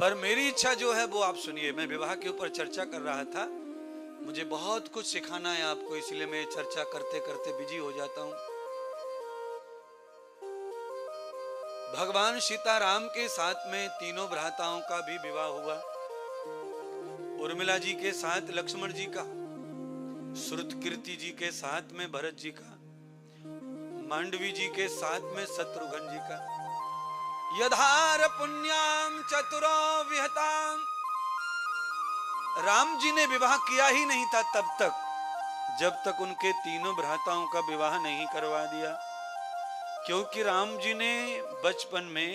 पर मेरी इच्छा जो है वो आप सुनिए। मैं विवाह के ऊपर चर्चा कर रहा था, मुझे बहुत कुछ सिखाना है आपको, इसलिए मैं चर्चा करते करते बिजी हो जाता हूं। भगवान सीताराम के साथ में तीनों भ्राताओं का भी विवाह हुआ। उर्मिला जी के साथ लक्ष्मण जी का, श्रुतकीर्ति जी के साथ में भरत जी का, मांडवी जी के साथ में शत्रुघ्न जी का। यधार पुण्याम चतुरो विहताम। राम जी ने विवाह किया ही नहीं था तब तक, जब तक उनके तीनों भ्राताओं का विवाह नहीं करवा दिया। क्योंकि राम जी ने बचपन में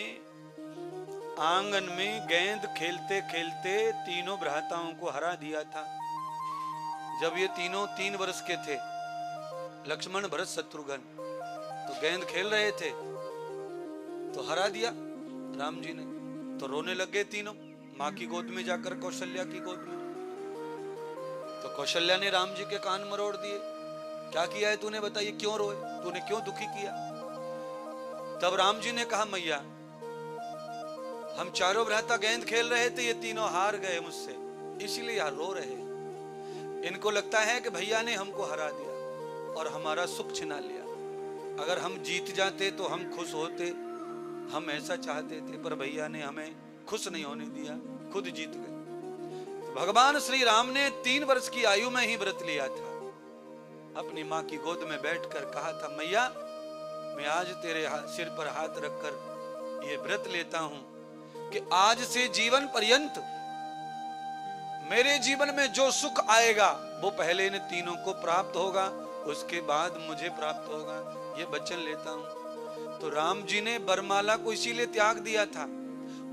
आंगन में गेंद खेलते खेलते तीनों भ्राताओं को हरा दिया था। जब ये तीनों 3 वर्ष के थे, लक्ष्मण भरत शत्रुघ्न, तो गेंद खेल रहे थे तो हरा दिया राम जी ने। तो रोने लग गए तीनों, माँ की गोद में जाकर, कौशल्या की गोद में। तो कौशल्या ने राम जी के कान मरोड़ दिए, क्या किया है तूने, बताइए क्यों रोए, तूने क्यों दुखी किया। तब राम जी ने कहा, मैया हम चारों भ्राता गेंद खेल रहे थे, ये तीनों हार गए मुझसे, इसलिए यार रो रहे हैं। इनको लगता है कि भैया ने हमको हरा दिया और हमारा सुख छिना लिया। अगर हम जीत जाते तो हम खुश होते, हम ऐसा चाहते थे, पर भैया ने हमें खुश नहीं होने दिया, खुद जीत गए। तो भगवान श्री राम ने 3 वर्ष की आयु में ही व्रत लिया था। अपनी माँ की गोद में बैठकर कहा था, मैया मैं आज तेरे सिर पर हाथ रखकर ये व्रत लेता हूं कि आज से जीवन पर्यंत मेरे जीवन में जो सुख आएगा वो पहले इन तीनों को प्राप्त होगा, उसके बाद मुझे प्राप्त होगा, ये वचन लेता हूं। तो राम जी ने बरमाला को इसीलिए त्याग दिया था।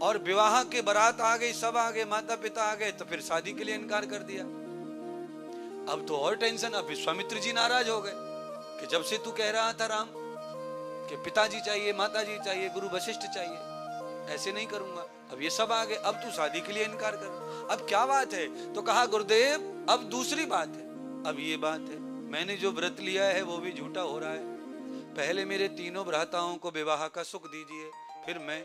और विवाह के बारात आ गई, सब आ गए, माता पिता आ गए, तो फिर शादी के लिए इनकार कर दिया। अब तो और टेंशन, अब विश्वामित्र जी नाराज हो गए कि जब से तू कह रहा था राम कि पिताजी चाहिए, माताजी चाहिए, गुरु वशिष्ठ चाहिए, ऐसे नहीं करूंगा, अब ये सब आ गए, अब तू शादी के लिए इनकार कर, अब क्या बात है। तो कहा, गुरुदेव अब दूसरी बात है, अब ये बात है, मैंने जो व्रत लिया है वो भी झूठा हो रहा है। पहले मेरे तीनों भ्राताओं को विवाह का सुख दीजिए, फिर मैं।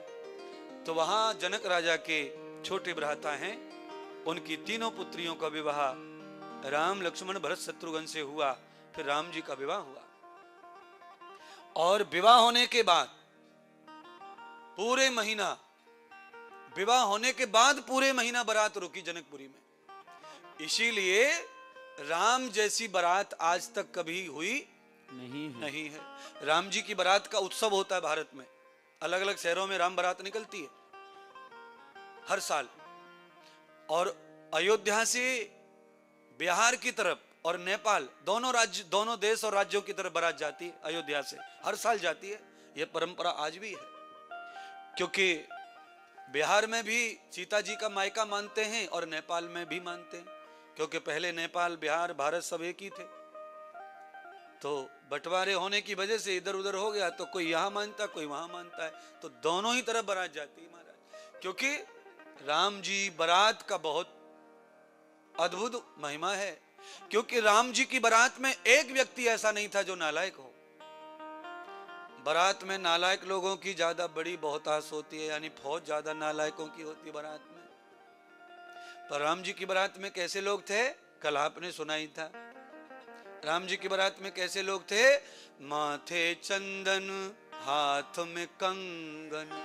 तो वहां जनक राजा के छोटे भ्राता हैं, उनकी तीनों पुत्रियों का विवाह राम लक्ष्मण भरत शत्रुघ्न से हुआ। फिर राम जी का विवाह हुआ। और विवाह होने के बाद पूरे महीना, विवाह होने के बाद पूरे महीना बारात रुकी जनकपुरी में। इसीलिए राम जैसी बारात आज तक कभी हुई नहीं है। राम जी की बारात का उत्सव होता है भारत में, अलग अलग शहरों में राम बारात निकलती है हर साल। और अयोध्या से बिहार की तरफ और नेपाल, दोनों राज्य, दोनों देश और राज्यों की तरफ बारात जाती है, अयोध्या से हर साल जाती है। यह परंपरा आज भी है, क्योंकि बिहार में भी सीता जी का मायका मानते हैं और नेपाल में भी मानते हैं, क्योंकि पहले नेपाल, बिहार, भारत सब एक ही थे। तो बंटवारे होने की वजह से इधर उधर हो गया, तो कोई यहाँ मानता, कोई वहां मानता है, तो दोनों ही तरफ बारात जाती है महाराज। क्योंकि राम जी बारात का बहुत अद्भुत महिमा है। क्योंकि राम जी की बारात में एक व्यक्ति ऐसा नहीं था जो नालायक हो। बारात में नालायक लोगों की ज्यादा बड़ी बहुताश होती है, यानी फौज ज्यादा नालायकों की होती है बारात में। पर राम जी की बारात में कैसे लोग थे, कल आपने सुना ही था। राम जी की बारात में कैसे लोग थे, माथे चंदन हाथ में कंगन।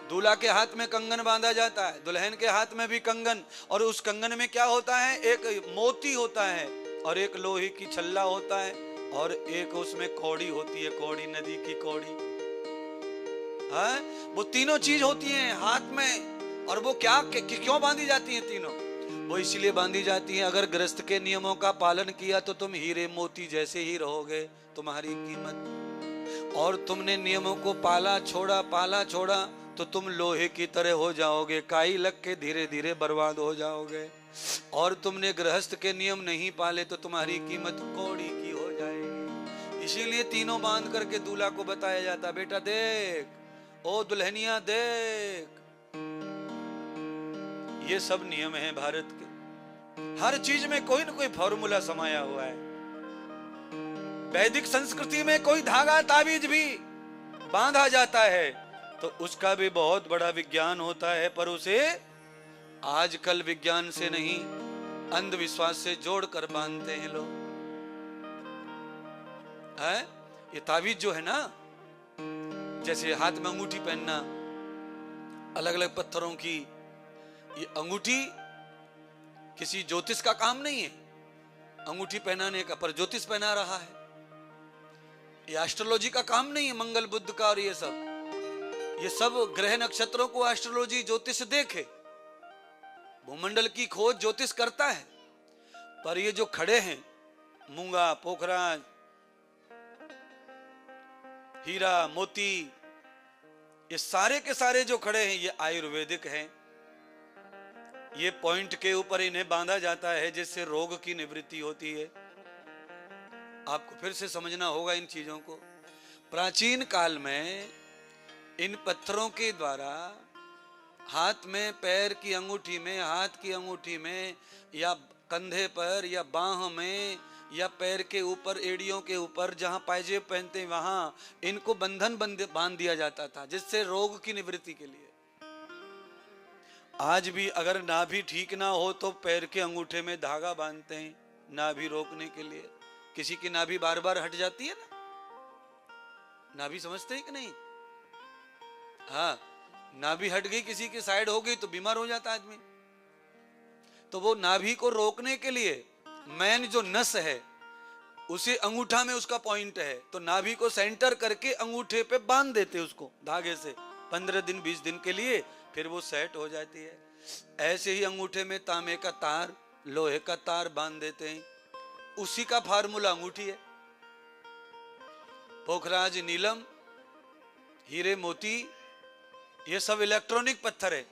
दूल्हा के हाथ में कंगन बांधा जाता है, दुल्हन के हाथ में भी कंगन। और उस कंगन में क्या होता है, एक मोती होता है और एक लोहे की छल्ला होता है और एक उसमें कौड़ी होती है, कौड़ी, नदी की कौड़ी। हाँ, वो तीनों चीज होती हैं हाथ में। और वो क्या क्यों बांधी जाती हैं तीनों? वो इसलिए बांधी जाती हैं, अगर गृहस्थ के नियमों का पालन किया तो तुम हीरे मोती जैसे ही रहोगे, तुम्हारी कीमत। और तुमने नियमों को पाला छोड़ा तो तुम लोहे की तरह हो जाओगे, काई लग के धीरे धीरे बर्बाद हो जाओगे। और तुमने गृहस्थ के नियम नहीं पाले तो तुम्हारी कीमत कौड़ी की हो जाएगी। इसीलिए तीनों बांध करके दूल्हा को बताया जाता, बेटा देख, ओ दुल्हनिया देख। ये सब नियम है भारत के। हर चीज में कोई ना कोई फॉर्मूला समाया हुआ है। वैदिक संस्कृति में कोई धागा ताबीज भी बांधा जाता है तो उसका भी बहुत बड़ा विज्ञान होता है, पर उसे आजकल विज्ञान से नहीं अंधविश्वास से जोड़कर बांधते हैं लोग। है ये ताबीज जो है ना, जैसे हाथ में अंगूठी पहनना अलग अलग पत्थरों की, ये अंगूठी किसी ज्योतिष का काम नहीं है अंगूठी पहनाने का, पर ज्योतिष पहना रहा है। ये एस्ट्रोलॉजी का काम नहीं है, मंगल बुध का और ये सब ग्रह नक्षत्रों को एस्ट्रोलॉजी ज्योतिष देखे, भूमंडल की खोज ज्योतिष करता है। पर ये जो खड़े हैं मूंगा, पोखराज, हीरा, मोती, ये सारे के सारे जो खड़े हैं ये आयुर्वेदिक हैं। ये पॉइंट के ऊपर इन्हें बांधा जाता है जिससे रोग की निवृत्ति होती है। आपको फिर से समझना होगा इन चीजों को। प्राचीन काल में इन पत्थरों के द्वारा हाथ में, पैर की अंगूठी में, हाथ की अंगूठी में, या कंधे पर, या बाह में, या पैर के ऊपर, एड़ियों के ऊपर जहां पायजेब पहनते हैं वहां इनको बंधन बांध दिया जाता था, जिससे रोग की निवृत्ति के लिए। आज भी अगर नाभि ठीक ना हो तो पैर के अंगूठे में धागा बांधते हैं नाभि रोकने के लिए। किसी की नाभि बार बार हट जाती है ना, नाभि समझते हैं कि नहीं? हाँ, नाभि हट गई, किसी की साइड हो गई तो बीमार हो जाता आदमी। तो वो नाभि को रोकने के लिए मेन जो नस है उसे अंगूठा में उसका पॉइंट है, तो नाभि को सेंटर करके अंगूठे पे बांध देते उसको धागे से 15 दिन 20 दिन के लिए, फिर वो सेट हो जाती है। ऐसे ही अंगूठे में तांबे का तार, लोहे का तार बांध देते हैं, उसी का फार्मूला अंगूठी है। पोखराज, नीलम, हीरे, मोती, ये सब इलेक्ट्रॉनिक पत्थर है।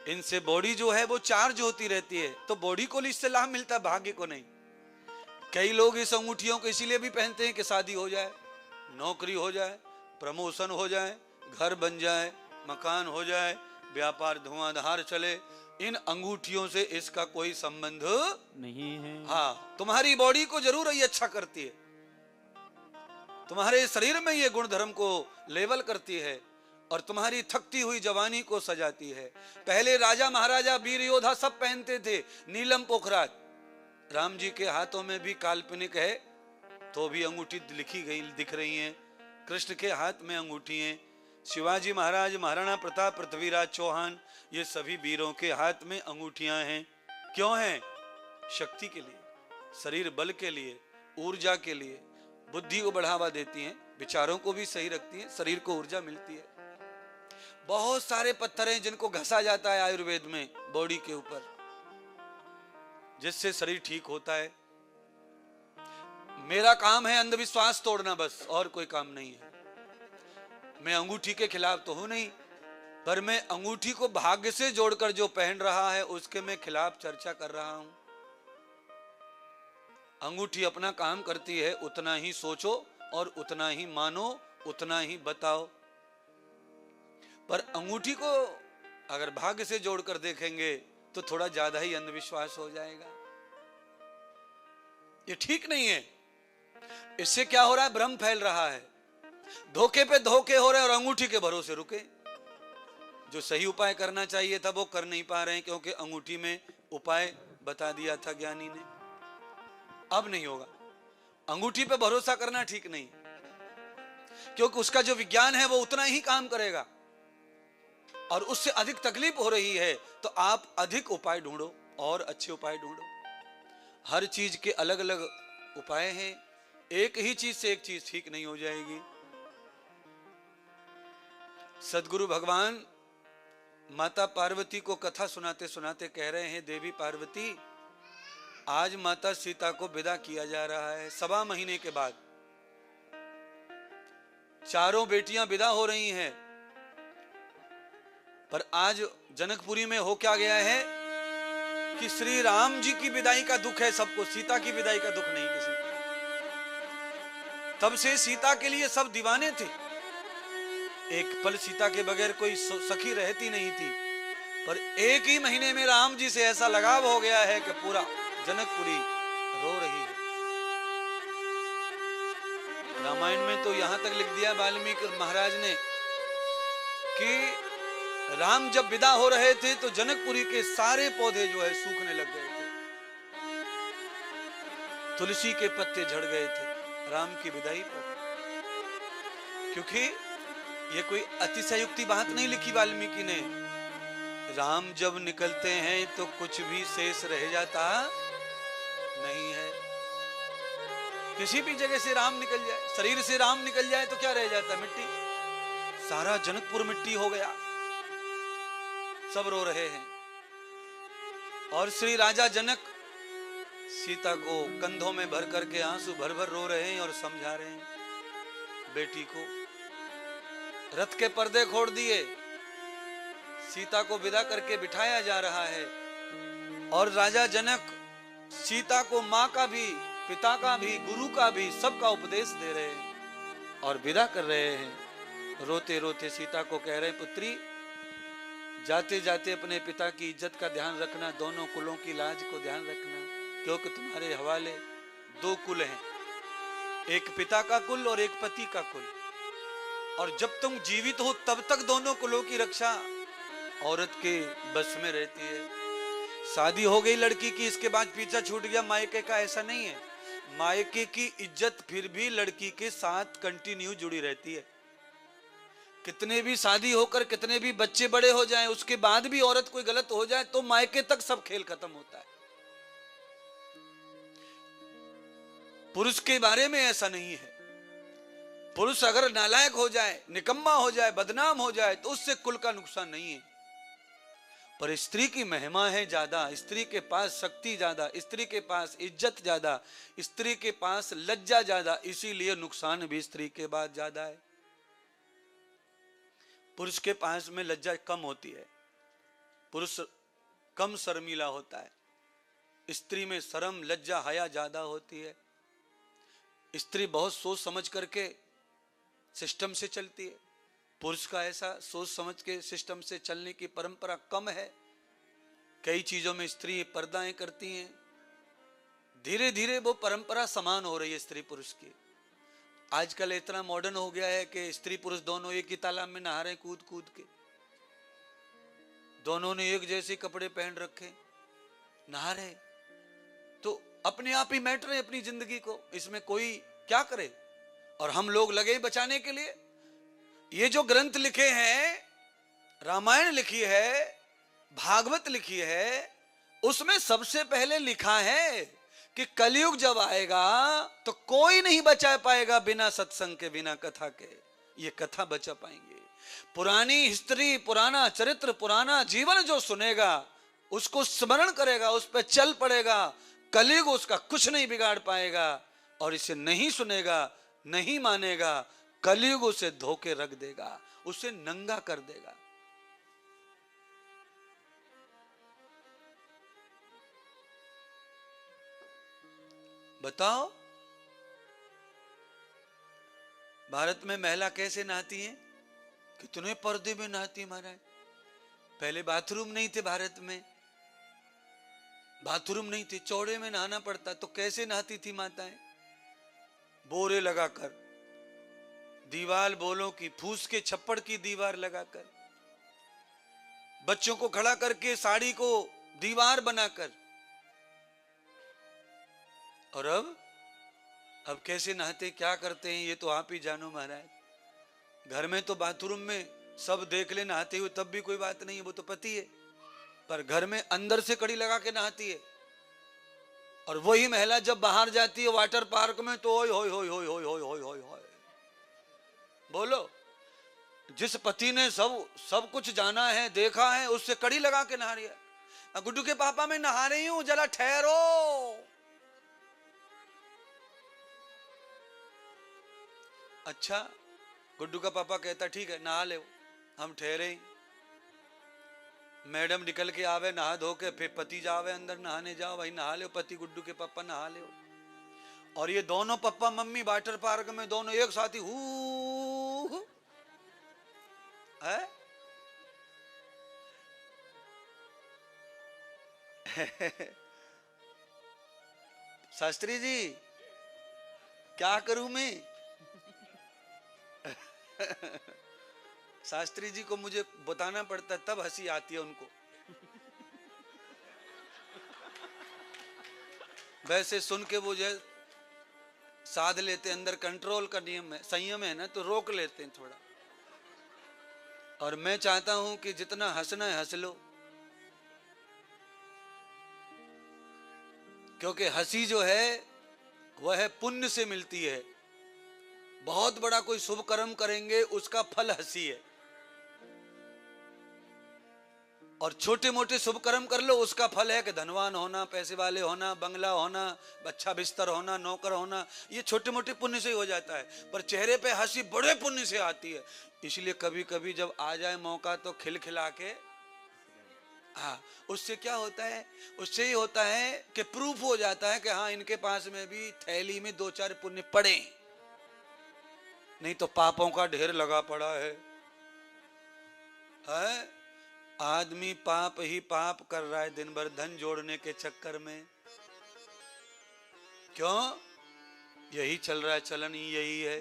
इनसे बॉडी जो है वो चार्ज होती रहती है, तो बॉडी को इससे लाभ मिलता है, भाग्य को नहीं। कई लोग इस अंगूठियों को इसीलिए भी पहनते हैं कि शादी हो जाए, नौकरी हो जाए, प्रमोशन हो जाए, घर बन जाए, मकान हो जाए, व्यापार धुआंधार चले। इन अंगूठियों से इसका कोई संबंध नहीं है। हाँ, तुम्हारी बॉडी को जरूर ये अच्छा करती है, तुम्हारे शरीर में ये गुण धर्म को लेवल करती है और तुम्हारी थकती हुई जवानी को सजाती है। पहले राजा महाराजा, वीर योद्धा सब पहनते थे नीलम, पोखराज। राम जी के हाथों में भी काल्पनिक है तो भी अंगूठी लिखी गई दिख रही है। कृष्ण के हाथ में अंगूठी है। शिवाजी महाराज, महाराणा प्रताप, पृथ्वीराज चौहान, ये सभी वीरों के हाथ में अंगूठियां हैं। क्यों हैं? शक्ति के लिए, शरीर बल के लिए, ऊर्जा के लिए, बुद्धि को बढ़ावा देती हैं, विचारों को भी सही रखती हैं, शरीर को ऊर्जा मिलती है। बहुत सारे पत्थर हैं जिनको घसा जाता है आयुर्वेद में बॉडी के ऊपर, जिससे शरीर ठीक होता है। मेरा काम है अंधविश्वास तोड़ना, बस, और कोई काम नहीं है। मैं अंगूठी के खिलाफ तो हूं नहीं, पर मैं अंगूठी को भाग्य से जोड़कर जो पहन रहा है उसके मैं खिलाफ चर्चा कर रहा हूं। अंगूठी अपना काम करती है, उतना ही सोचो और उतना ही मानो, उतना ही बताओ। पर अंगूठी को अगर भाग्य से जोड़कर देखेंगे तो थोड़ा ज्यादा ही अंधविश्वास हो जाएगा। ये ठीक नहीं है। इससे क्या हो रहा है? भ्रम फैल रहा है, धोखे पे धोखे हो रहे हैं और अंगूठी के भरोसे रुके। जो सही उपाय करना चाहिए था वो कर नहीं पा रहे हैं, क्योंकि अंगूठी में उपाय बता दिया था ज्ञानी ने। अब नहीं होगा। अंगूठी पे भरोसा करना ठीक नहीं, क्योंकि उसका जो विज्ञान है वो उतना ही काम करेगा और उससे अधिक तकलीफ हो रही है, तो आप अधिक उपाय ढूंढो और अच्छे उपाय ढूंढो। हर चीज के अलग अलग उपाय हैं, एक ही चीज से एक चीज ठीक नहीं हो जाएगी। सदगुरु भगवान माता पार्वती को कथा सुनाते सुनाते कह रहे हैं, देवी पार्वती, आज माता सीता को विदा किया जा रहा है। 1.25 महीने के बाद चारों बेटियां विदा हो रही हैं, पर आज जनकपुरी में हो क्या गया है कि श्री राम जी की विदाई का दुख है सबको, सीता की विदाई का दुख नहीं किसी को। तब से सीता के लिए सब दीवाने थे, एक पल सीता के बगैर कोई सखी रहती नहीं थी। पर एक ही महीने में राम जी से ऐसा लगाव हो गया है कि पूरा जनकपुरी रो रही है। रामायण में तो यहां तक लिख दिया वाल्मीकि महाराज ने कि राम जब विदा हो रहे थे तो जनकपुरी के सारे पौधे जो है सूखने लग गए थे, तुलसी के पत्ते झड़ गए थे राम की विदाई पर। क्योंकि ये कोई अतिशयोक्ति बात नहीं लिखी वाल्मीकि ने। राम जब निकलते हैं तो कुछ भी शेष रह जाता नहीं है। किसी भी जगह से राम निकल जाए, शरीर से राम निकल जाए तो क्या रह जाता? मिट्टी। सारा जनकपुर मिट्टी हो गया, सब रो रहे हैं। और श्री राजा जनक सीता को कंधों में भर करके आंसू भर भर रो रहे हैं और समझा रहे हैं बेटी को। रथ के पर्दे खोल दिए, सीता को विदा करके बिठाया जा रहा है और राजा जनक सीता को माँ का भी, पिता का भी, गुरु का भी, सबका उपदेश दे रहे हैं और विदा कर रहे हैं। रोते रोते सीता को कह रहे हैं, पुत्री जाते जाते अपने पिता की इज्जत का ध्यान रखना, दोनों कुलों की लाज को ध्यान रखना, क्योंकि तुम्हारे हवाले दो कुल हैं, एक पिता का कुल और एक पति का कुल। और जब तुम जीवित हो तब तक दोनों कुलों की रक्षा औरत के बस में रहती है। शादी हो गई लड़की की, इसके बाद पीछा छूट गया मायके का, ऐसा नहीं है। मायके की इज्जत फिर भी लड़की के साथ कंटिन्यू जुड़ी रहती है। कितने भी शादी होकर कितने भी बच्चे बड़े हो जाएं, उसके बाद भी औरत कोई गलत हो जाए तो मायके तक सब खेल खत्म होता है। पुरुष के बारे में ऐसा नहीं है। पुरुष अगर नालायक हो जाए, निकम्मा हो जाए, बदनाम हो जाए तो उससे कुल का नुकसान नहीं है। पर स्त्री की महिमा है ज्यादा, स्त्री के पास शक्ति ज्यादा, स्त्री के पास इज्जत ज्यादा, स्त्री के पास लज्जा ज्यादा, इसीलिए नुकसान भी स्त्री के बाद ज्यादा है। पुरुष के पास में लज्जा कम होती है, पुरुष कम शर्मीला होता है। स्त्री में शर्म, लज्जा, हया ज्यादा होती है। स्त्री बहुत सोच समझ करके सिस्टम से चलती है, पुरुष का ऐसा सोच समझ के सिस्टम से चलने की परंपरा कम है। कई चीजों में स्त्री पर्दाएं करती हैं। धीरे धीरे वो परंपरा समान हो रही है स्त्री पुरुष की। आजकल इतना मॉडर्न हो गया है कि स्त्री पुरुष दोनों एक ही तालाब में नहा रहे, कूद कूद के। दोनों ने एक जैसे कपड़े पहन रखे, नहा रहे, तो अपने आप ही मैटर है अपनी जिंदगी को, इसमें कोई क्या करे। और हम लोग लगे बचाने के लिए। ये जो ग्रंथ लिखे हैं, रामायण लिखी है, भागवत लिखी है, उसमें सबसे पहले लिखा है कि कलयुग जब आएगा तो कोई नहीं बचा पाएगा बिना सत्संग के, बिना कथा के। ये कथा बचा पाएंगे। पुरानी हिस्ट्री, पुराना चरित्र, पुराना जीवन जो सुनेगा, उसको स्मरण करेगा, उस पर चल पड़ेगा, कलयुग उसका कुछ नहीं बिगाड़ पाएगा। और इसे नहीं सुनेगा, नहीं मानेगा, कलयुग उसे धोके रख देगा, उसे नंगा कर देगा। बताओ, भारत में महिला कैसे नहाती है? कितने पर्दे में नहाती महाराज। पहले बाथरूम नहीं थे भारत में, बाथरूम नहीं थे, चौड़े में नहाना पड़ता। तो कैसे नहाती थी माताएं? बोरे लगाकर, दीवार बोलों की, फूस के छप्पड़ की दीवार लगाकर, बच्चों को खड़ा करके साड़ी को दीवार बनाकर। और अब कैसे नहाते, क्या करते हैं, ये तो आप ही जानो महाराज। घर में तो बाथरूम में सब देख ले नहाते हुए, तब भी कोई बात नहीं है, वो तो पति है। पर घर में अंदर से कड़ी लगा के नहाती है। और वही महिला जब बाहर जाती है वाटर पार्क में, तो ओय होय होय होय होय होय होय होय होय। बोलो, जिस पति ने सब कुछ जाना है, देखा है, उससे कड़ी लगा के नहा रही है। गुड्डू के पापा मैं नहा रही हूं, जरा ठहरो। अच्छा, गुड्डू का पापा कहता ठीक है नहा ले, हम ठहरे। मैडम निकल के आवे नहा धो के, फिर पति जावे अंदर नहाने, जाओ भाई नहा ले, पति गुड्डू के पापा नहा ले। और ये दोनों पप्पा मम्मी वाटर पार्क में दोनों एक साथ ही हु है। शास्त्री जी क्या करूं मैं? शास्त्री जी को मुझे बताना पड़ता है, तब हंसी आती है उनको। वैसे सुन के वो जो साध लेते, अंदर कंट्रोल का नियम है, संयम है ना, तो रोक लेते हैं थोड़ा। और मैं चाहता हूं कि जितना हंसना है हंस लो, क्योंकि हंसी जो है वह है पुण्य से मिलती है। बहुत बड़ा कोई शुभ कर्म करेंगे उसका फल हंसी है, और छोटे मोटे शुभ कर्म कर लो उसका फल है कि धनवान होना, पैसे वाले होना, बंगला होना, अच्छा बिस्तर होना, नौकर होना। ये छोटे मोटे पुण्य से ही हो जाता है, पर चेहरे पे हंसी बड़े पुण्य से आती है। इसलिए कभी कभी जब आ जाए मौका तो खिलखिला के, हाँ, उससे क्या होता है, उससे ही होता है कि प्रूफ हो जाता है कि हाँ इनके पास में भी थैली में 2-4 पुण्य पड़े, नहीं तो पापों का ढेर लगा पड़ा है। आदमी पाप ही पाप कर रहा है दिन भर धन जोड़ने के चक्कर में। क्यों? यही चल रहा है, चलन ही यही है।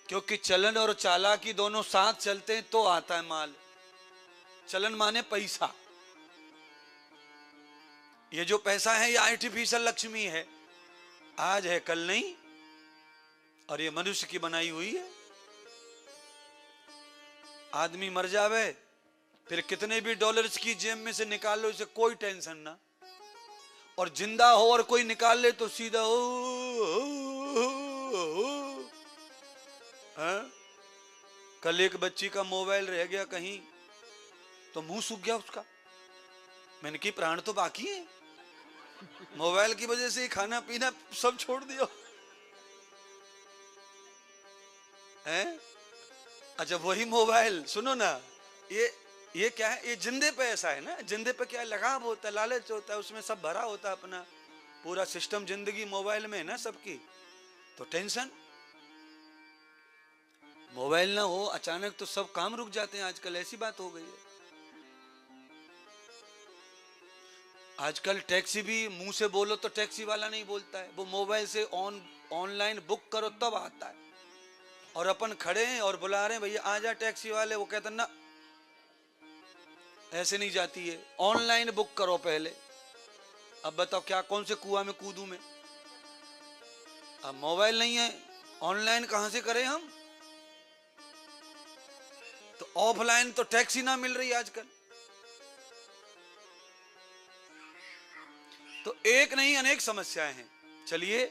क्योंकि चलन और चालाकी दोनों साथ चलते हैं तो आता है माल। चलन माने पैसा। ये जो पैसा है ये आर्टिफिशियल लक्ष्मी है, आज है कल नहीं, और ये मनुष्य की बनाई हुई है। आदमी मर जावे फिर कितने भी डॉलर्स की जेब में से निकाल लो, इसे कोई टेंशन ना, और जिंदा हो और कोई निकाल ले तो सीधा कल एक बच्ची का मोबाइल रह गया कहीं तो मुंह सूख गया उसका। मैंने की प्राण तो बाकी है, मोबाइल की वजह से ही खाना पीना सब छोड़ दिया है। अच्छा वही मोबाइल, सुनो ना, ये क्या है, ये जिंदे पे ऐसा है ना, जिंदे पे क्या है, लगाव होता है, लालच होता है, उसमें सब भरा होता है, अपना पूरा सिस्टम जिंदगी मोबाइल में है ना सबकी, तो टेंशन। मोबाइल ना हो अचानक तो सब काम रुक जाते हैं, आजकल ऐसी बात हो गई है। आजकल टैक्सी भी मुंह से बोलो तो टैक्सी वाला नहीं बोलता है, वो मोबाइल से ऑनलाइन बुक करो तब आता है। और अपन खड़े हैं और बुला रहे हैं भैया आ जा टैक्सी वाले, वो कहते ना ऐसे नहीं जाती है, ऑनलाइन बुक करो पहले। अब बताओ क्या, कौन से कुआं में कूदूं मैं? अब मोबाइल नहीं है, ऑनलाइन कहां से करें हम? तो ऑफलाइन तो टैक्सी ना मिल रही आजकल। तो एक नहीं अनेक समस्याएं हैं। चलिए,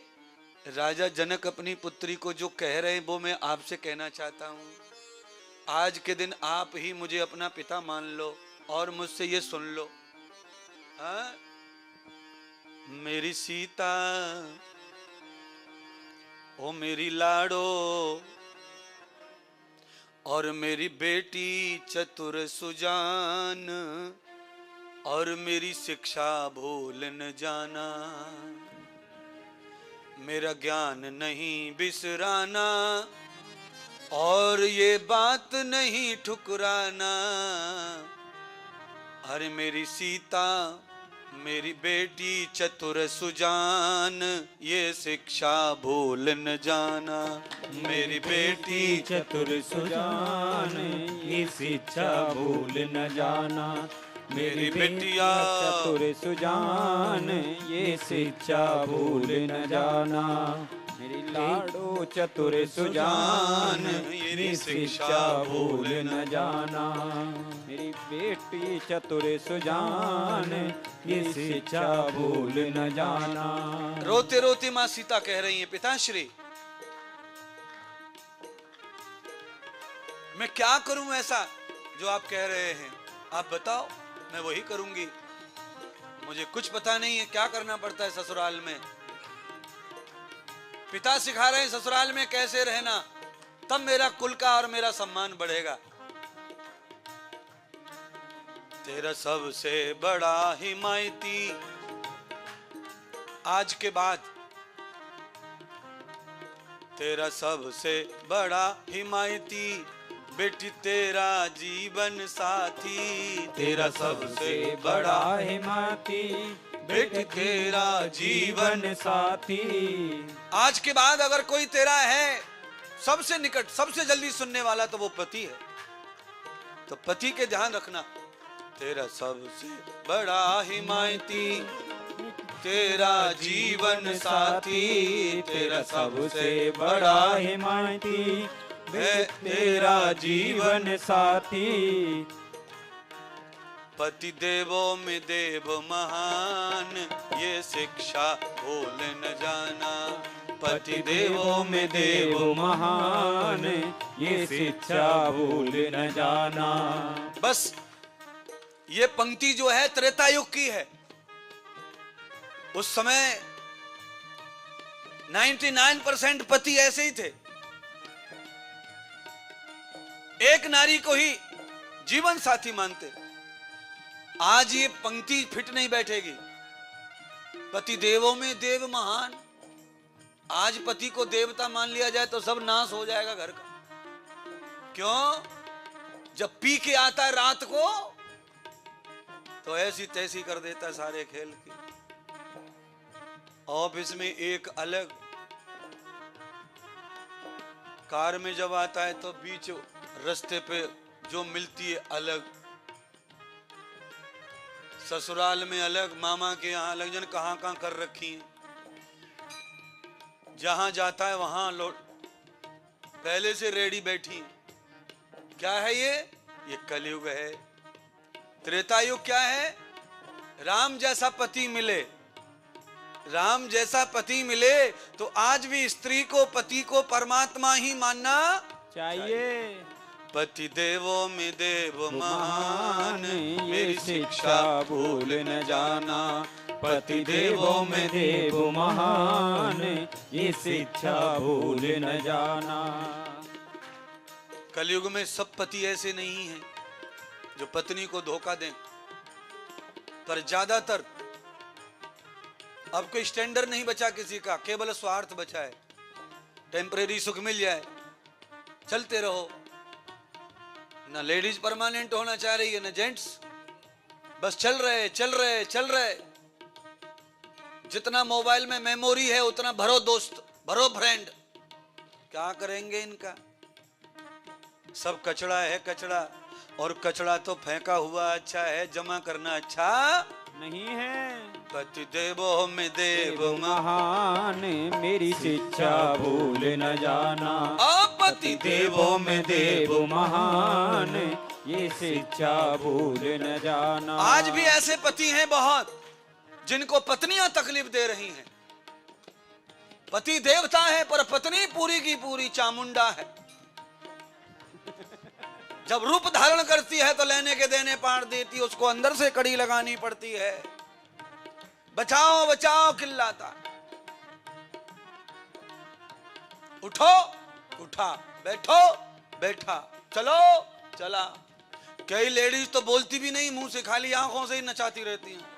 राजा जनक अपनी पुत्री को जो कह रहे हैं वो मैं आपसे कहना चाहता हूं। आज के दिन आप ही मुझे अपना पिता मान लो और मुझसे ये सुन लो। हाँ? मेरी सीता, ओ मेरी लाडो, और मेरी बेटी चतुर सुजान, और मेरी शिक्षा भूल न जाना, मेरा ज्ञान नहीं बिसराना, और ये बात नहीं ठुकराना। अरे मेरी सीता, मेरी बेटी चतुर सुजान, ये शिक्षा भूल न जाना। मेरी बेटी चतुर सुजान, ये शिक्षा भूल न जाना। मेरी बेटिया चतुर सुजान, ये शिक्षा भूल न जाना। मेरी लाडो चतुर सुजान, ये शिक्षा भूल न जाना। मेरी बेटी चतुर सुजान, ये शिक्षा भूल न जाना। रोते रोते माँ सीता कह रही है, पिताश्री मैं क्या करूं ऐसा जो आप कह रहे हैं, आप बताओ, मैं वही करूंगी। मुझे कुछ पता नहीं है क्या करना पड़ता है ससुराल में। पिता सिखा रहे हैं ससुराल में कैसे रहना, तब मेरा कुल का और मेरा सम्मान बढ़ेगा। तेरा सबसे बड़ा हिमायती आज के बाद, तेरा सबसे बड़ा हिमायती, बेटी तेरा जीवन साथी। तेरा सबसे बड़ा हिमायती, बेटी तेरा जीवन साथी। आज के बाद अगर कोई तेरा है सबसे निकट, सबसे जल्दी सुनने वाला तो वो पति है। तो पति के ध्यान रखना। तेरा सबसे बड़ा हिमायती, तेरा जीवन साथी, तेरा सबसे बड़ा हिमायती है तेरा जीवन साथी। पति देवों में देव महान, ये शिक्षा भूल न जाना। पति देवों में देव महान, ये शिक्षा भूल न जाना। बस ये पंक्ति जो है त्रेता युग की है। उस समय 99% पति ऐसे ही थे, एक नारी को ही जीवन साथी मानते। आज ये पंक्ति फिट नहीं बैठेगी। पति देवों में देव महान, आज पति को देवता मान लिया जाए तो सब नाश हो जाएगा घर का। क्यों? जब पी के आता है रात को तो ऐसी तैसी कर देता है सारे खेल की। ऑफिस में एक अलग, कार में जब आता है तो बीच रास्ते पे जो मिलती है अलग, ससुराल में अलग, मामा के यहाँ अलग, जन कहां कहां कर रखी है। जहां जाता है वहां पहले से रेडी बैठी है। क्या है ये कलयुग है। त्रेता युग क्या है? राम जैसा पति मिले, राम जैसा पति मिले तो आज भी स्त्री को, पति को परमात्मा ही मानना चाहिए। पति देवों में देव महान, मेरी शिक्षा भूल न जाना। पति देवों में देव महान, ये शिक्षा भूल न जाना। कलयुग में सब पति ऐसे नहीं हैं जो पत्नी को धोखा दें, पर ज्यादातर अब कोई स्टैंडर्ड नहीं बचा किसी का, केवल स्वार्थ बचा है। टेम्परेरी सुख मिल जाए, चलते रहो। ना लेडीज परमानेंट होना चाह रही है, ना जेंट्स, बस चल रहे चल रहे चल रहे। जितना मोबाइल में मेमोरी है उतना भरो दोस्त, भरो फ्रेंड। क्या करेंगे इनका? सब कचड़ा है कचड़ा, और कचड़ा तो फेंका हुआ अच्छा है, जमा करना अच्छा नहीं है। पति देवों में देव महान, मेरी शिक्षा भूल न जाना। पति देवों में देव महान, ये शिक्षा भूल न जाना। आज भी ऐसे पति हैं बहुत जिनको पत्नियां तकलीफ दे रही हैं। पति देवता है पर पत्नी पूरी की पूरी चामुंडा है। जब रूप धारण करती है तो लेने के देने पाड़ देती, उसको अंदर से कड़ी लगानी पड़ती है। बचाओ बचाओ चिल्लाता। उठो उठा, बैठो बैठा, चलो चला। कई लेडीज तो बोलती भी नहीं, मुंह से खाली आंखों से ही नचाती रहती हैं।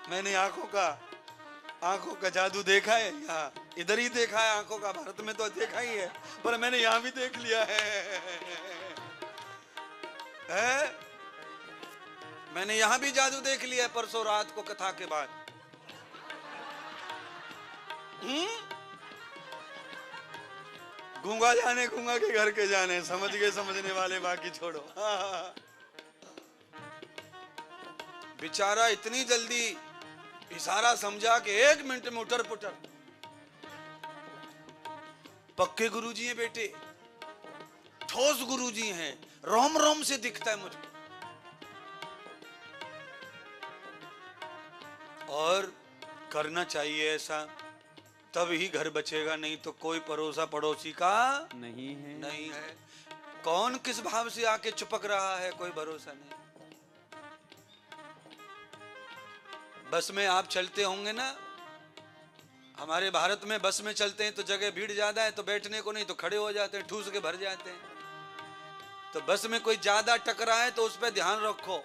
मैंने आंखों का जादू देखा है, यहाँ इधर ही देखा है। आंखों का भारत में तो देखा ही है, पर मैंने यहाँ भी देख लिया है। मैंने यहाँ भी जादू देख लिया है परसों रात को कथा के बाद। गूंगा जाने गूंगा के घर के जाने, समझ गए समझने वाले, बाकी छोड़ो। बेचारा इतनी जल्दी इशारा समझा कि 1 मिनट में उटर पुटर। पक्के गुरुजी हैं बेटे, ठोस गुरुजी हैं, रोम रोम से दिखता है मुझको। और करना चाहिए ऐसा, तब ही घर बचेगा, नहीं तो कोई परोसा पड़ोसी का नहीं है। कौन किस भाव से आके चिपक रहा है, कोई भरोसा नहीं। बस में आप चलते होंगे ना, हमारे भारत में बस में चलते हैं तो जगह भीड़ ज्यादा है तो बैठने को नहीं तो खड़े हो जाते हैं, ठूस के भर जाते हैं। तो बस में कोई ज्यादा टकरा है तो उस पर ध्यान रखो।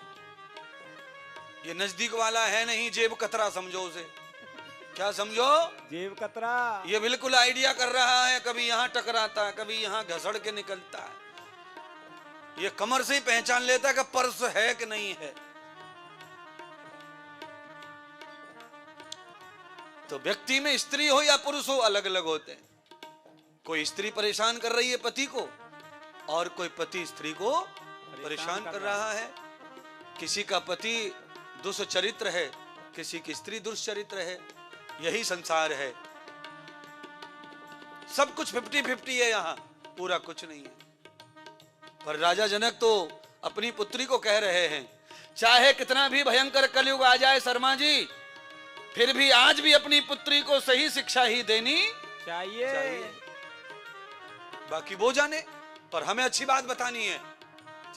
ये नजदीक वाला है नहीं, जेब कतरा समझो उसे। क्या समझो? जेब कतरा। ये बिल्कुल आइडिया कर रहा है, कभी यहाँ टकराता है, कभी यहाँ घसड़ के निकलता है। ये कमर से ही पहचान लेता है कि पर्स है कि नहीं है। तो व्यक्ति में स्त्री हो या पुरुष हो अलग अलग होते हैं। कोई स्त्री परेशान कर रही है पति को और कोई पति स्त्री को परेशान कर रहा है। किसी का पति दुष्चरित्र है, किसी की स्त्री दुष्चरित्र है। यही संसार है। सब कुछ 50-50 है, यहां पूरा कुछ नहीं है। पर राजा जनक तो अपनी पुत्री को कह रहे हैं, चाहे कितना भी भयंकर कलयुग आ जाए शर्मा जी, फिर भी आज भी अपनी पुत्री को सही शिक्षा ही देनी चाहिए। बाकी वो जाने, पर हमें अच्छी बात बतानी है।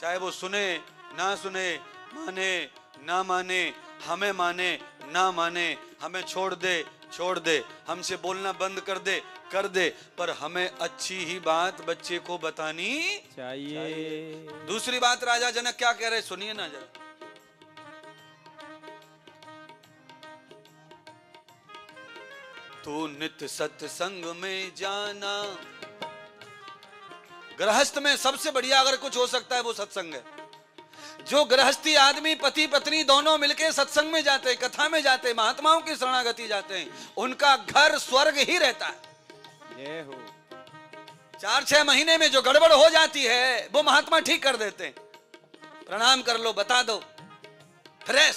चाहे वो सुने ना सुने, माने ना माने, हमें माने ना माने, हमें छोड़ दे, हमसे बोलना बंद कर दे, पर हमें अच्छी ही बात बच्चे को बतानी चाहिए। दूसरी बात राजा जनक क्या कह रहे, सुनिए ना जरा। तू नित्य सत्संग में जाना। गृहस्थ में सबसे बढ़िया अगर कुछ हो सकता है वो सत्संग है। जो गृहस्थी आदमी पति पत्नी दोनों मिलके सत्संग में जाते हैं, कथा में जाते हैं, महात्माओं की शरणागति जाते हैं, उनका घर स्वर्ग ही रहता है। ये हो 4-6 महीने में जो गड़बड़ हो जाती है वो महात्मा ठीक कर देते हैं। प्रणाम कर लो, बता दो, फ्रेश,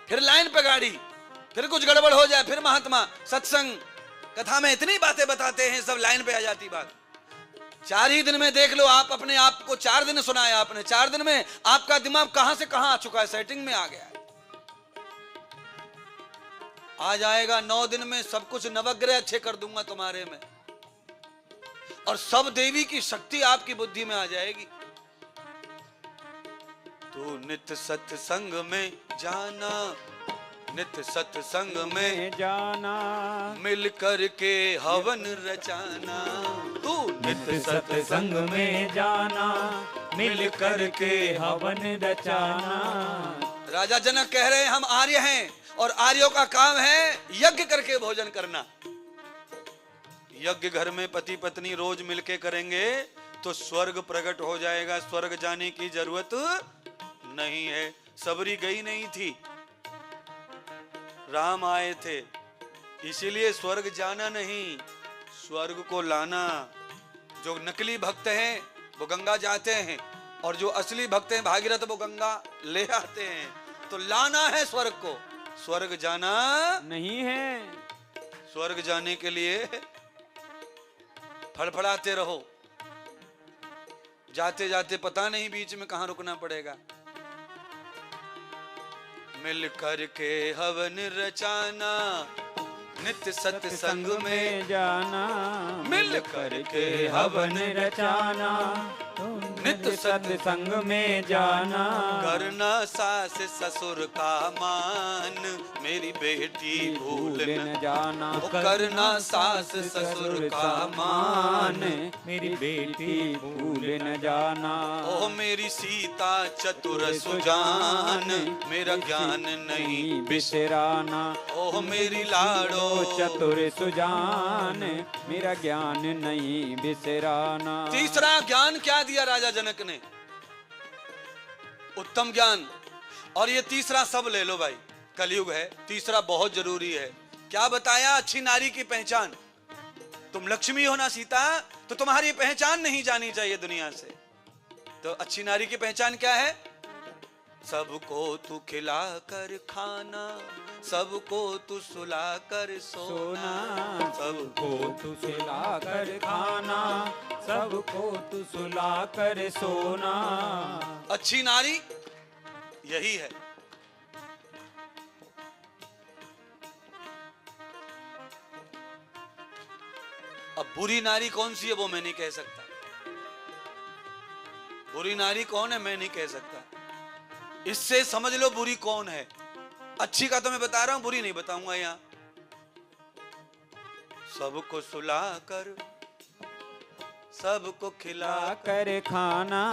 फिर लाइन पे गाड़ी, फिर कुछ गड़बड़ हो जाए, फिर महात्मा सत्संग कथा में इतनी बातें बताते हैं, सब लाइन पे आ जाती बात। 4 ही दिन में देख लो, आप अपने आप को 4 दिन सुनाया आपने, 4 दिन में आपका दिमाग कहां से कहां आ चुका है, सेटिंग में आ गया है। आ जाएगा 9 दिन में सब कुछ नवग्रह अच्छे कर दूंगा तुम्हारे में, और सब देवी की शक्ति आपकी बुद्धि में आ जाएगी। तू नित्य सत्संग में जाना, नित्य सत्संग में जाना, मिल कर के हवन रचाना। तू नित्य सत्संग में जाना, मिल कर के हवन रचाना। राजा जनक कह रहे हैं हम आर्य हैं, और आर्यों का काम है यज्ञ करके भोजन करना। यज्ञ घर में पति पत्नी रोज मिलके करेंगे तो स्वर्ग प्रकट हो जाएगा। स्वर्ग जाने की जरूरत नहीं है। सबरी गई नहीं थी, राम आए थे, इसीलिए स्वर्ग जाना नहीं, स्वर्ग को लाना। जो नकली भक्त हैं वो गंगा जाते हैं, और जो असली भक्त हैं भागीरथ वो गंगा ले आते हैं। तो लाना है स्वर्ग को, स्वर्ग जाना नहीं है। स्वर्ग जाने के लिए फड़फड़ाते रहो, जाते जाते पता नहीं बीच में कहां रुकना पड़ेगा। मिल कर के हवन रचाना, नित्य सत्संग में जाना, मिल कर के हवन रचाना, नित्य सत्संग में जाना। करना सास ससुर का मान, मेरी बेटी भूल न जाना। करना सास ससुर का मान, मेरी बेटी भूल न जाना। ओ मेरी सीता चतुर सुजान, मेरा ज्ञान नहीं बिसराना। ओ मेरी लाड़ो चतुर सुजान, मेरा ज्ञान नहीं बिसराना। तीसरा ज्ञान क्या दिया राजा जनक ने? उत्तम ज्ञान। और ये तीसरा सब ले लो भाई, कलयुग है, तीसरा बहुत जरूरी है। क्या बताया? अच्छी नारी की पहचान। तुम लक्ष्मी हो ना सीता, तो तुम्हारी पहचान नहीं जानी चाहिए दुनिया से। तो अच्छी नारी की पहचान क्या है? सबको तू खिला कर खाना, सबको तू सुला कर सोना। सबको तू सुला कर खाना, सबको तू सुला कर सोना। अच्छी नारी यही है। अब बुरी नारी कौन सी है वो मैं नहीं कह सकता। बुरी नारी कौन है मैं नहीं कह सकता। इससे समझ लो बुरी कौन है। अच्छी का तो मैं बता रहा हूं, बुरी नहीं बताऊंगा यहां। सबको सुला कर, सबको खिला कर खाना,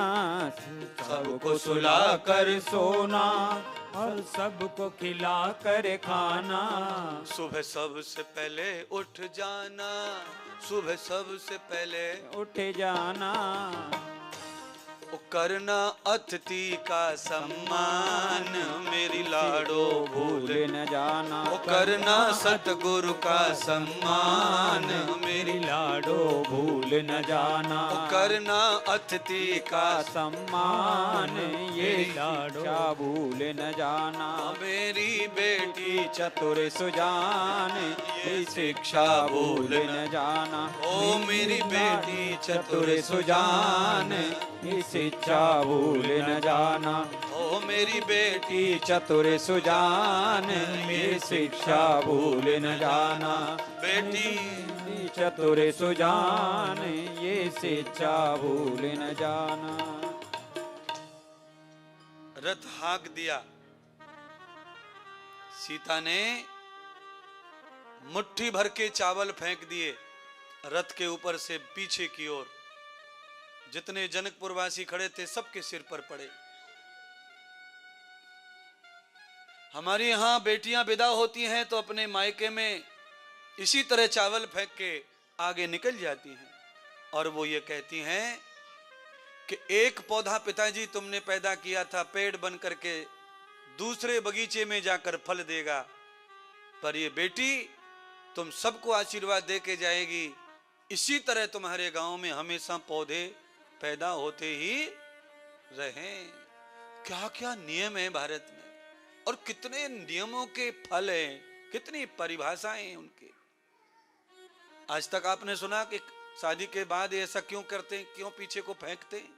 सबको सुला कर सोना, और सबको खिला कर खाना। सुबह सबसे पहले उठ जाना, सुबह सबसे पहले उठ जाना। ओ करना अतिथि का सम्मान, मेरी लाडो भूल न जाना। ओ करना सतगुरु का सम्मान, मेरी लाडो भूल न जाना। ओ करना अतिथि का सम्मान, ये लाडो भूल न जाना। मेरी बेटी चतुर सुजान, ये शिक्षा भूल न जाना। ओ मेरी बेटी चतुर सुजान, ये शिक्षा भूल न जाना। ओ मेरी बेटी चतुर सुजान, ये शिक्षा भूल न जाना। बेटी चतुर सुजान, ये शिक्षा भूल न जाना। रथ हाँक दिया। सीता ने मुट्ठी भर के चावल फेंक दिए रथ के ऊपर से पीछे की ओर। जितने जनकपुरवासी खड़े थे सबके सिर पर पड़े। हमारे यहां बेटियां विदा होती हैं तो अपने मायके में इसी तरह चावल फेंक के आगे निकल जाती हैं और वो ये कहती हैं कि एक पौधा पिताजी तुमने पैदा किया था, पेड़ बन करके दूसरे बगीचे में जाकर फल देगा, पर ये बेटी तुम सबको आशीर्वाद दे के जाएगी। इसी तरह तुम्हारे गांव में हमेशा पौधे पैदा होते ही रहें। क्या क्या नियम है भारत में, और कितने नियमों के फल हैं, कितनी परिभाषाएं हैं उनके। आज तक आपने सुना कि शादी के बाद ऐसा क्यों करते हैं, क्यों पीछे को फेंकते हैं?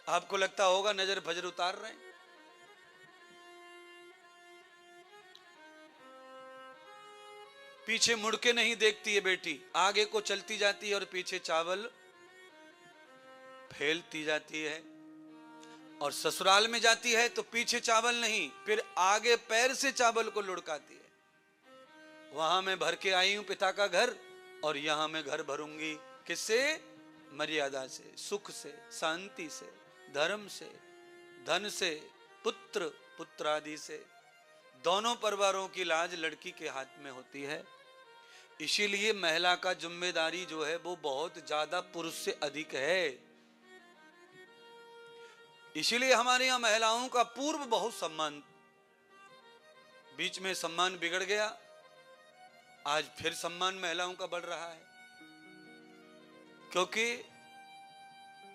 आपको लगता होगा नजर फजर उतार रहे हैं। पीछे मुड़ के नहीं देखती है बेटी, आगे को चलती जाती है और पीछे चावल फैलती जाती है। और ससुराल में जाती है तो पीछे चावल नहीं, फिर आगे पैर से चावल को लुढ़काती है। वहां मैं भर के आई हूं पिता का घर, और यहां मैं घर भरूंगी किससे? मर्यादा से, सुख से, शांति से, धर्म से, धन से, पुत्र पुत्र आदि से। दोनों परिवारों की लाज लड़की के हाथ में होती है। इसीलिए महिला का जिम्मेदारी जो है वो बहुत ज्यादा पुरुष से अधिक है। इसीलिए हमारे यहां महिलाओं का पूर्व बहुत सम्मान, बीच में सम्मान बिगड़ गया, आज फिर सम्मान महिलाओं का बढ़ रहा है। क्योंकि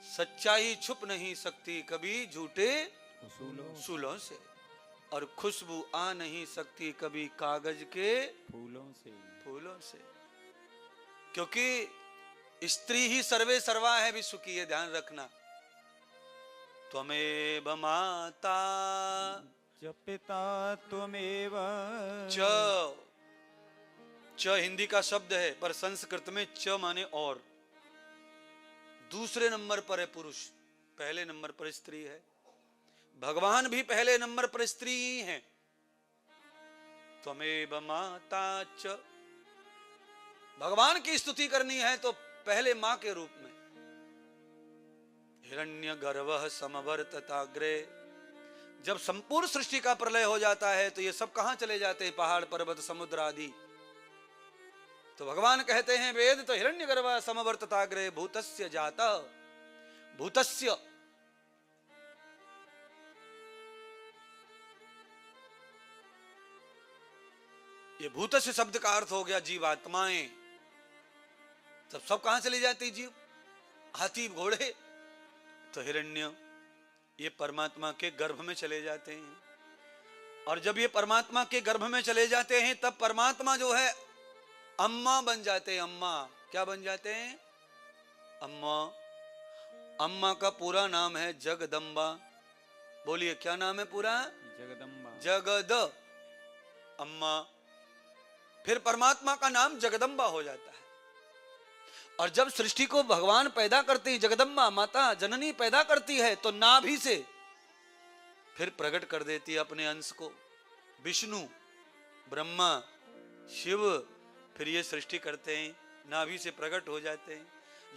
सच्चाई छुप नहीं सकती कभी झूठे सूलों से, और खुशबू आ नहीं सकती कभी कागज के फूलों से। क्योंकि स्त्री ही सर्वे सर्वा है विश्व की, ये ध्यान रखना। त्वमेव माता च पिता त्वमेव। च हिंदी का शब्द है, पर संस्कृत में च माने और। दूसरे नंबर पर है पुरुष, पहले नंबर पर स्त्री है। भगवान भी पहले नंबर पर स्त्री ही है। त्वमेव माता च, भगवान की स्तुति करनी है तो पहले मां के रूप में। हिरण्य गर्भः समवर्तताग्रे, जब संपूर्ण सृष्टि का प्रलय हो जाता है तो ये सब कहां चले जाते हैं? पहाड़ पर्वत समुद्र आदि। तो भगवान कहते हैं वेद तो हिरण्य गर्भः समवर्तताग्रे भूतस्य जाता, भूतस्य ये भूतस्य शब्द का अर्थ हो गया जीवात्माएं। तब सब कहां चले जाते जीव? हाथी घोड़े, तो हिरण्य ये परमात्मा के गर्भ में चले जाते हैं। और जब ये परमात्मा के गर्भ में चले जाते हैं तब परमात्मा जो है अम्मा बन जाते हैं। अम्मा क्या बन जाते हैं? अम्मा। अम्मा का पूरा नाम है जगदम्बा। बोलिए क्या नाम है पूरा? जगदम्बा। जगद अम्मा। फिर परमात्मा का नाम जगदम्बा हो जाता है। और जब सृष्टि को भगवान पैदा करते हैं, जगदम्बा माता जननी पैदा करती है, तो नाभि से फिर प्रकट कर देती है अपने अंश को। विष्णु, ब्रह्मा, शिव फिर ये सृष्टि करते हैं, नाभि से प्रकट हो जाते हैं।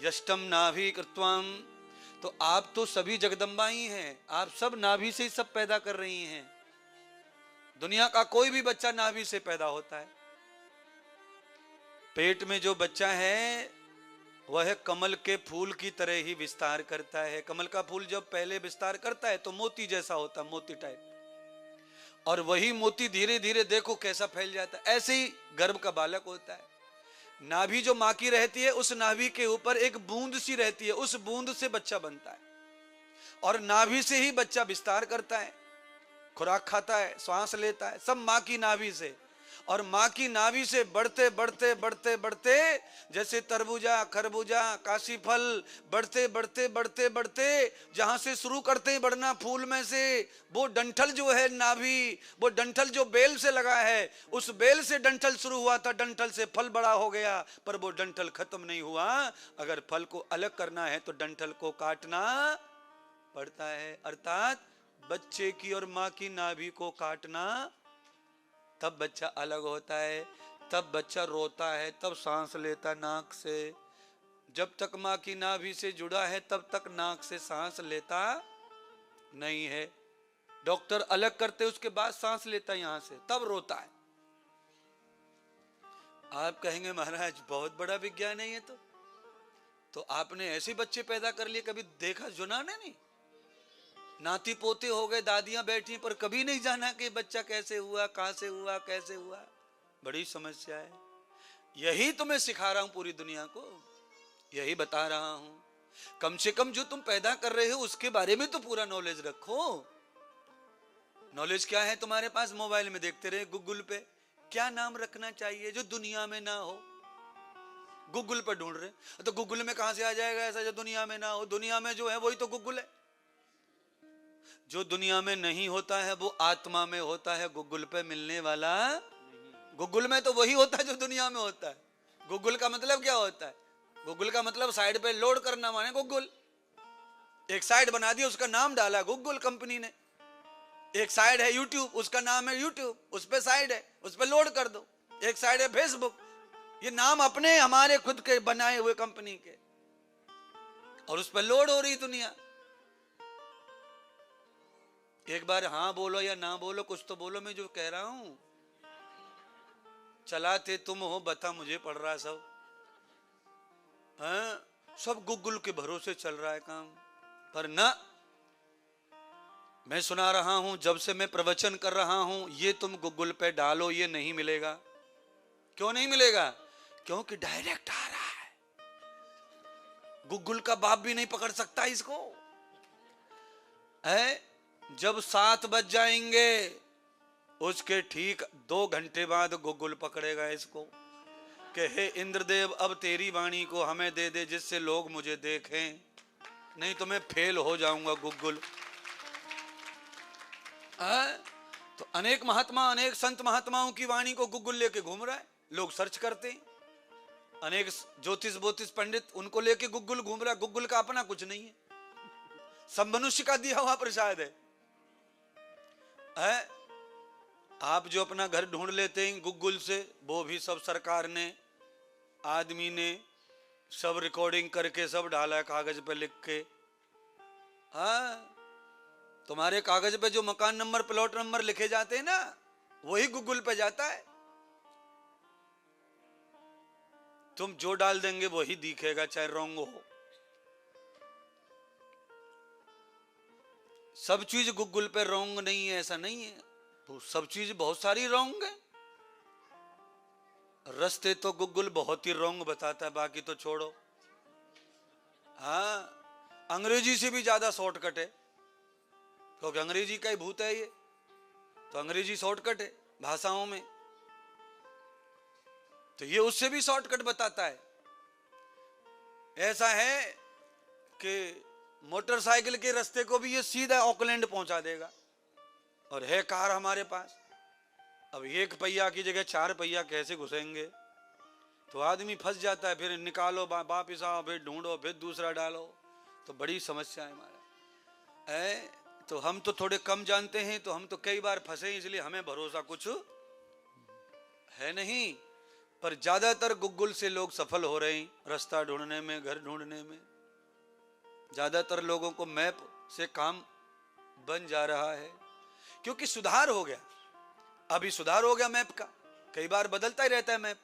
यष्टम नाभि कृत्वाम, तो आप तो सभी जगदम्बा ही हैं, आप सब नाभि से ही सब पैदा कर रही हैं। दुनिया का कोई भी बच्चा नाभि से पैदा होता है। पेट में जो बच्चा है वह कमल के फूल की तरह ही विस्तार करता है। कमल का फूल जब पहले विस्तार करता है तो मोती जैसा होता है, मोती टाइप, और वही मोती धीरे धीरे देखो कैसा फैल जाता है। ऐसे ही गर्भ का बालक होता है। नाभि जो मां की रहती है, उस नाभि के ऊपर एक बूंद सी रहती है, उस बूंद से बच्चा बनता है, और नाभि से ही बच्चा विस्तार करता है, खुराक खाता है, श्वास लेता है, सब मां की नाभि से। और मां की नाभि से बढ़ते बढ़ते बढ़ते बढ़ते, जैसे तरबूजा, खरबूजा, काशी फल, बढ़ते बढ़ते बढ़ते बढ़ते जहां से शुरू करते हैं बढ़ना फूल में से, वो डंठल जो है नाभि, वो डंठल जो बेल से लगा है, उस बेल से डंठल शुरू हुआ था, डंठल से फल बड़ा हो गया, पर वो डंठल खत्म नहीं हुआ। अगर फल को अलग करना है तो डंठल को काटना पड़ता है, अर्थात बच्चे की और मां की नाभि को काटना, तब बच्चा अलग होता है, तब बच्चा रोता है, तब सांस लेता नाक से। जब तक मां की नाभि से जुड़ा है तब तक नाक से सांस लेता नहीं है। डॉक्टर अलग करते उसके बाद सांस लेता यहां से, तब रोता है। आप कहेंगे महाराज बहुत बड़ा विज्ञान है ये तो आपने ऐसे बच्चे पैदा कर लिए, कभी देखा सुना नहीं? नाती पोते हो गए, दादियां बैठी, पर कभी नहीं जाना कि बच्चा कैसे हुआ, कहां से हुआ, कैसे हुआ। बड़ी समस्या है। यही तो मैं सिखा रहा हूं पूरी दुनिया को, यही बता रहा हूं। कम से कम जो तुम पैदा कर रहे हो उसके बारे में तो पूरा नॉलेज रखो। नॉलेज क्या है तुम्हारे पास? मोबाइल में देखते रहे, गूगल पे क्या नाम रखना चाहिए जो दुनिया में ना हो, गूगल पे ढूंढ रहे, तो गूगल में कहां से आ जाएगा ऐसा जो दुनिया में ना हो? दुनिया में जो है वही तो गूगल है। जो दुनिया में नहीं होता है वो आत्मा में होता है, गूगल पे मिलने वाला। गूगल में तो वही होता है जो दुनिया में होता है। गूगल का मतलब क्या होता है? गूगल का मतलब साइड पे लोड करना, माने गूगल। एक साइट बना दी, उसका नाम डाला गूगल कंपनी ने। एक साइड है यूट्यूब, उसका नाम है यूट्यूब, उस पे साइड है, उस पे लोड कर दो। एक साइड है फेसबुक, ये नाम अपने हमारे खुद के बनाए हुए कंपनी के, और उस पे लोड हो रही दुनिया। एक बार हाँ बोलो या ना बोलो, कुछ तो बोलो, मैं जो कह रहा हूं। चलाते तुम हो, बता मुझे पड़ रहा है सब। हाँ, सब गूगल के भरोसे चल रहा है काम, पर ना, मैं सुना रहा हूं, जब से मैं प्रवचन कर रहा हूं, ये तुम गूगल पे डालो, ये नहीं मिलेगा। क्यों नहीं मिलेगा? क्योंकि डायरेक्ट आ रहा है। गूगल का बाप भी नहीं पकड़ सकता इसको है। जब 7 बज जाएंगे उसके ठीक 2 घंटे बाद गूगल पकड़ेगा इसको कि हे इंद्रदेव, अब तेरी वाणी को हमें दे दे जिससे लोग मुझे देखें, नहीं तो मैं फेल हो जाऊंगा गूगल। तो अनेक महात्मा, अनेक संत महात्माओं की वाणी को गूगल लेके घूम रहा है, लोग सर्च करते हैं। अनेक ज्योतिष बोतिष पंडित उनको लेके गूगल घूम रहा है। गूगल का अपना कुछ नहीं है, सब मनुष्य का दिया हुआ प्रसाद है। आप जो अपना घर ढूंढ लेते हैं गूगल से, वो भी सब सरकार ने, आदमी ने सब रिकॉर्डिंग करके सब डाला है कागज पे लिख के। तुम्हारे कागज पे जो मकान नंबर, प्लॉट नंबर लिखे जाते हैं ना, वही गूगल पे जाता है। तुम जो डाल देंगे वही दिखेगा, चाहे रॉन्ग हो। सब चीज गूगल पे रॉन्ग नहीं है, ऐसा नहीं है। तो सब चीज बहुत सारी रॉन्ग है। रास्ते तो गूगल बहुत ही रॉन्ग बताता है, बाकी तो छोड़ो। हाँ, अंग्रेजी से भी ज्यादा शॉर्टकट है, क्योंकि अंग्रेजी का ही भूत है ये, तो अंग्रेजी शॉर्टकट है भाषाओं में, तो ये उससे भी शॉर्टकट बताता है। ऐसा है कि मोटरसाइकिल के रास्ते को भी ये सीधा ऑकलैंड पहुंचा देगा, और है कार हमारे पास। अब 1 पहिया की जगह 4 पहिया कैसे घुसेंगे? तो आदमी फंस जाता है, फिर निकालो वापिस आओ, फिर ढूंढो, फिर दूसरा डालो, तो बड़ी समस्या है हमारा। तो हम तो थोड़े कम जानते हैं, तो हम तो कई बार फंसे, इसलिए हमें भरोसा कुछ है नहीं। पर ज्यादातर गूगल से लोग सफल हो रहे हैं रास्ता ढूंढने में, घर ढूंढने में। ज्यादातर लोगों को मैप से काम बन जा रहा है, क्योंकि सुधार हो गया। अभी सुधार हो गया मैप का, कई बार बदलता ही रहता है मैप,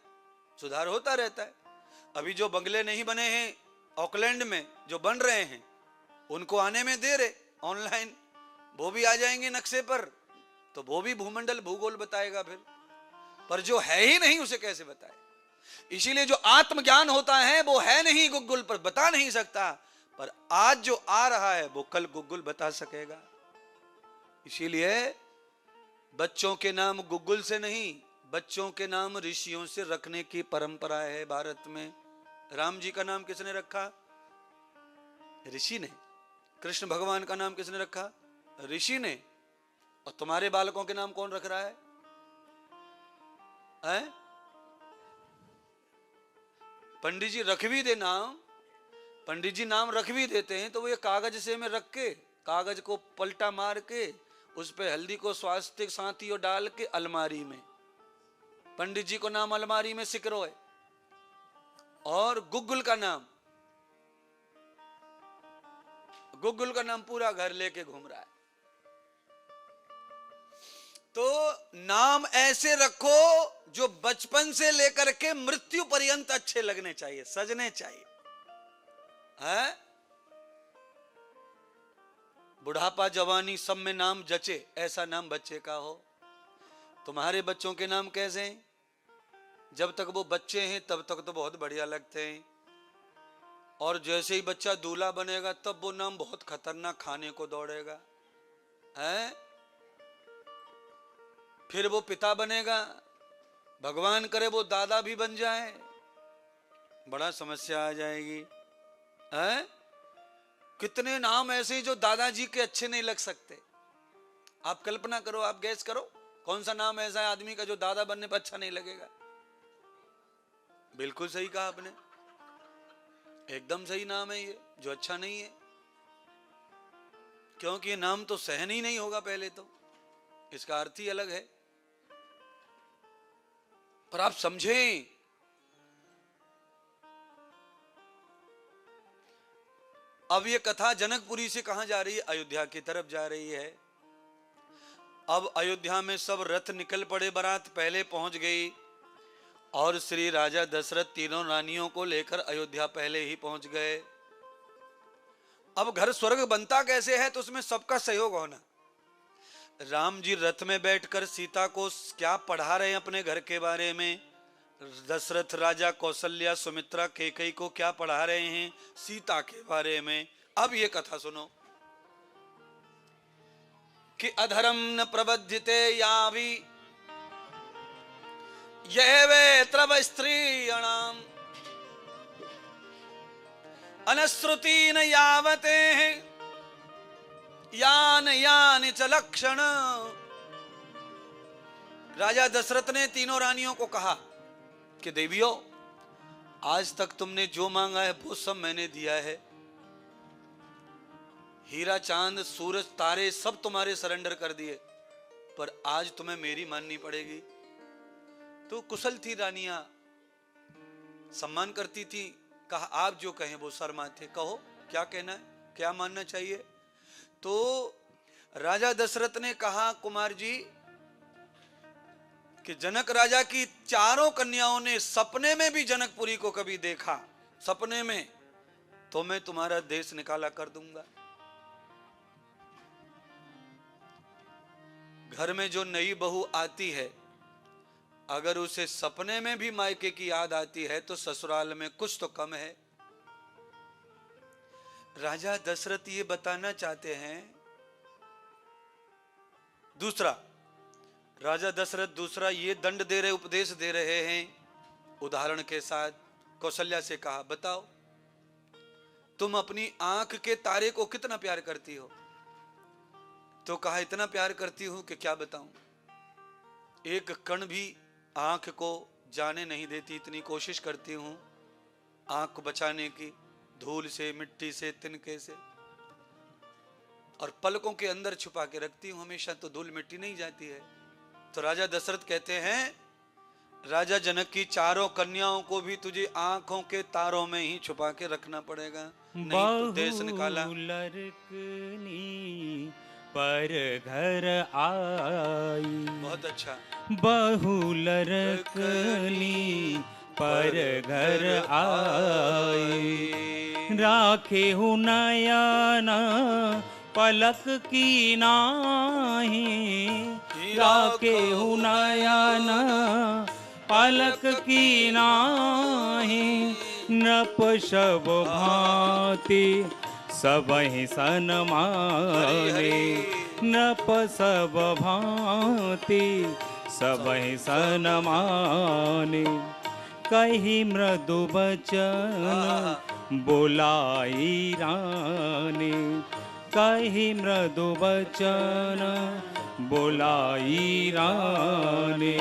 सुधार होता रहता है। अभी जो बंगले नहीं बने हैं ऑकलैंड में, जो बन रहे हैं, उनको आने में देर है। ऑनलाइन वो भी आ जाएंगे नक्शे पर, तो वो भी भूमंडल भूगोल बताएगा फिर। पर जो है ही नहीं उसे कैसे बताए? इसीलिए जो आत्मज्ञान होता है वो है नहीं गूगल पर, बता नहीं सकता। पर आज जो आ रहा है वो कल गूगल बता सकेगा। इसीलिए बच्चों के नाम गूगल से नहीं, बच्चों के नाम ऋषियों से रखने की परंपरा है भारत में। राम जी का नाम किसने रखा? ऋषि ने। कृष्ण भगवान का नाम किसने रखा? ऋषि ने। और तुम्हारे बालकों के नाम कौन रख रहा है? पंडित जी रख भी दे नाम, पंडित जी नाम रख भी देते हैं तो वो ये कागज से में रख के, कागज को पलटा मार के, उस पे हल्दी को स्वास्तिक साथियों डाल के अलमारी में, पंडित जी को नाम अलमारी में सिकरो है। और गुग्गुल का नाम, गुग्गुल का नाम पूरा घर लेके घूम रहा है। तो नाम ऐसे रखो जो बचपन से लेकर के मृत्यु पर्यंत अच्छे लगने चाहिए, सजने चाहिए। है बुढ़ापा जवानी सब में नाम जचे, ऐसा नाम बच्चे का हो। तुम्हारे बच्चों के नाम कैसे हैं? जब तक वो बच्चे हैं तब तक तो बहुत बढ़िया लगते हैं, और जैसे ही बच्चा दूल्हा बनेगा तब वो नाम बहुत खतरनाक खाने को दौड़ेगा। है फिर वो पिता बनेगा, भगवान करे वो दादा भी बन जाए, बड़ा समस्या आ जाएगी। है कितने नाम ऐसे जो दादाजी के अच्छे नहीं लग सकते। आप कल्पना करो, आप गैस करो, कौन सा नाम ऐसा है आदमी का जो दादा बनने पर अच्छा नहीं लगेगा? बिल्कुल सही कहा आपने, एकदम सही नाम है ये जो अच्छा नहीं है, क्योंकि ये नाम तो सहन ही नहीं होगा पहले तो, इसका अर्थ ही अलग है। पर आप समझें, अब ये कथा जनकपुरी से कहां जा रही है? अयोध्या की तरफ जा रही है। अब अयोध्या में सब रथ निकल पड़े, बारात पहले पहुंच गई, और श्री राजा दशरथ तीनों रानियों को लेकर अयोध्या पहले ही पहुंच गए। अब घर स्वर्ग बनता कैसे है? तो उसमें सबका सहयोग होना। राम जी रथ में बैठकर सीता को क्या पढ़ा रहे हैं अपने घर के बारे में, दशरथ राजा कौशल्या सुमित्रा कैकेयी को क्या पढ़ा रहे हैं सीता के बारे में। अब ये कथा सुनो कि अधर्म न प्रबध्यते यावी यह वे त्रव स्त्रीणाम अनश्रुति न यावते यान यान च लक्षण। राजा दशरथ ने तीनों रानियों को कहा कि देवियों, आज तक तुमने जो मांगा है वो सब मैंने दिया है। हीरा चांद सूरज तारे सब तुम्हारे सरेंडर कर दिए, पर आज तुम्हें मेरी माननी पड़ेगी। तो कुशल थी रानियां, सम्मान करती थी। कहा आप जो कहें वो शर्मा थे, कहो क्या कहना है, क्या मानना चाहिए। तो राजा दशरथ ने कहा कुमार जी कि जनक राजा की चारों कन्याओं ने सपने में भी जनकपुरी को कभी देखा, सपने में, तो मैं तुम्हारा देश निकाला कर दूंगा। घर में जो नई बहू आती है, अगर उसे सपने में भी मायके की याद आती है तो ससुराल में कुछ तो कम है। राजा दशरथ ये बताना चाहते हैं। दूसरा, राजा दशरथ दूसरा ये दंड दे रहे, उपदेश दे रहे हैं उदाहरण के साथ। कौशल्या से कहा बताओ तुम अपनी आंख के तारे को कितना प्यार करती हो? तो कहा इतना प्यार करती हूं कि क्या बताऊं, एक कण भी आंख को जाने नहीं देती, इतनी कोशिश करती हूं आंख को बचाने की, धूल से, मिट्टी से, तिनके से, और पलकों के अंदर छुपा के रखती हूं हमेशा, तो धूल मिट्टी नहीं जाती है। तो राजा दशरथ कहते हैं राजा जनक की चारों कन्याओं को भी तुझे आंखों के तारों में ही छुपा के रखना पड़ेगा, नहीं तो देश निकाला। पर घर आई, बहुत अच्छा। बहु लरकली पर घर आए। राखे हूँ नयन पलक की नाही, राखे हूँ नयन पलक की नाही। नृप सब भांति सबहि सन्माने, नृप सब भांति सबहि सन्माने। कही मृदु बचन बोलाई रानी, कही मृदु बचन बोलाई रानी।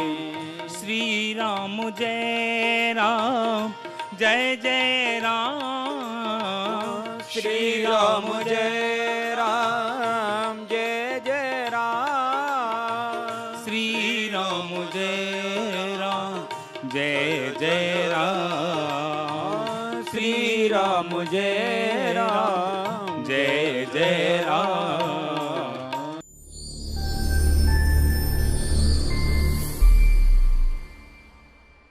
श्री राम जय राम जय जय राम, श्री राम जय राम जय जय राम, श्री राम जय राम जय जय राम, श्री राम जय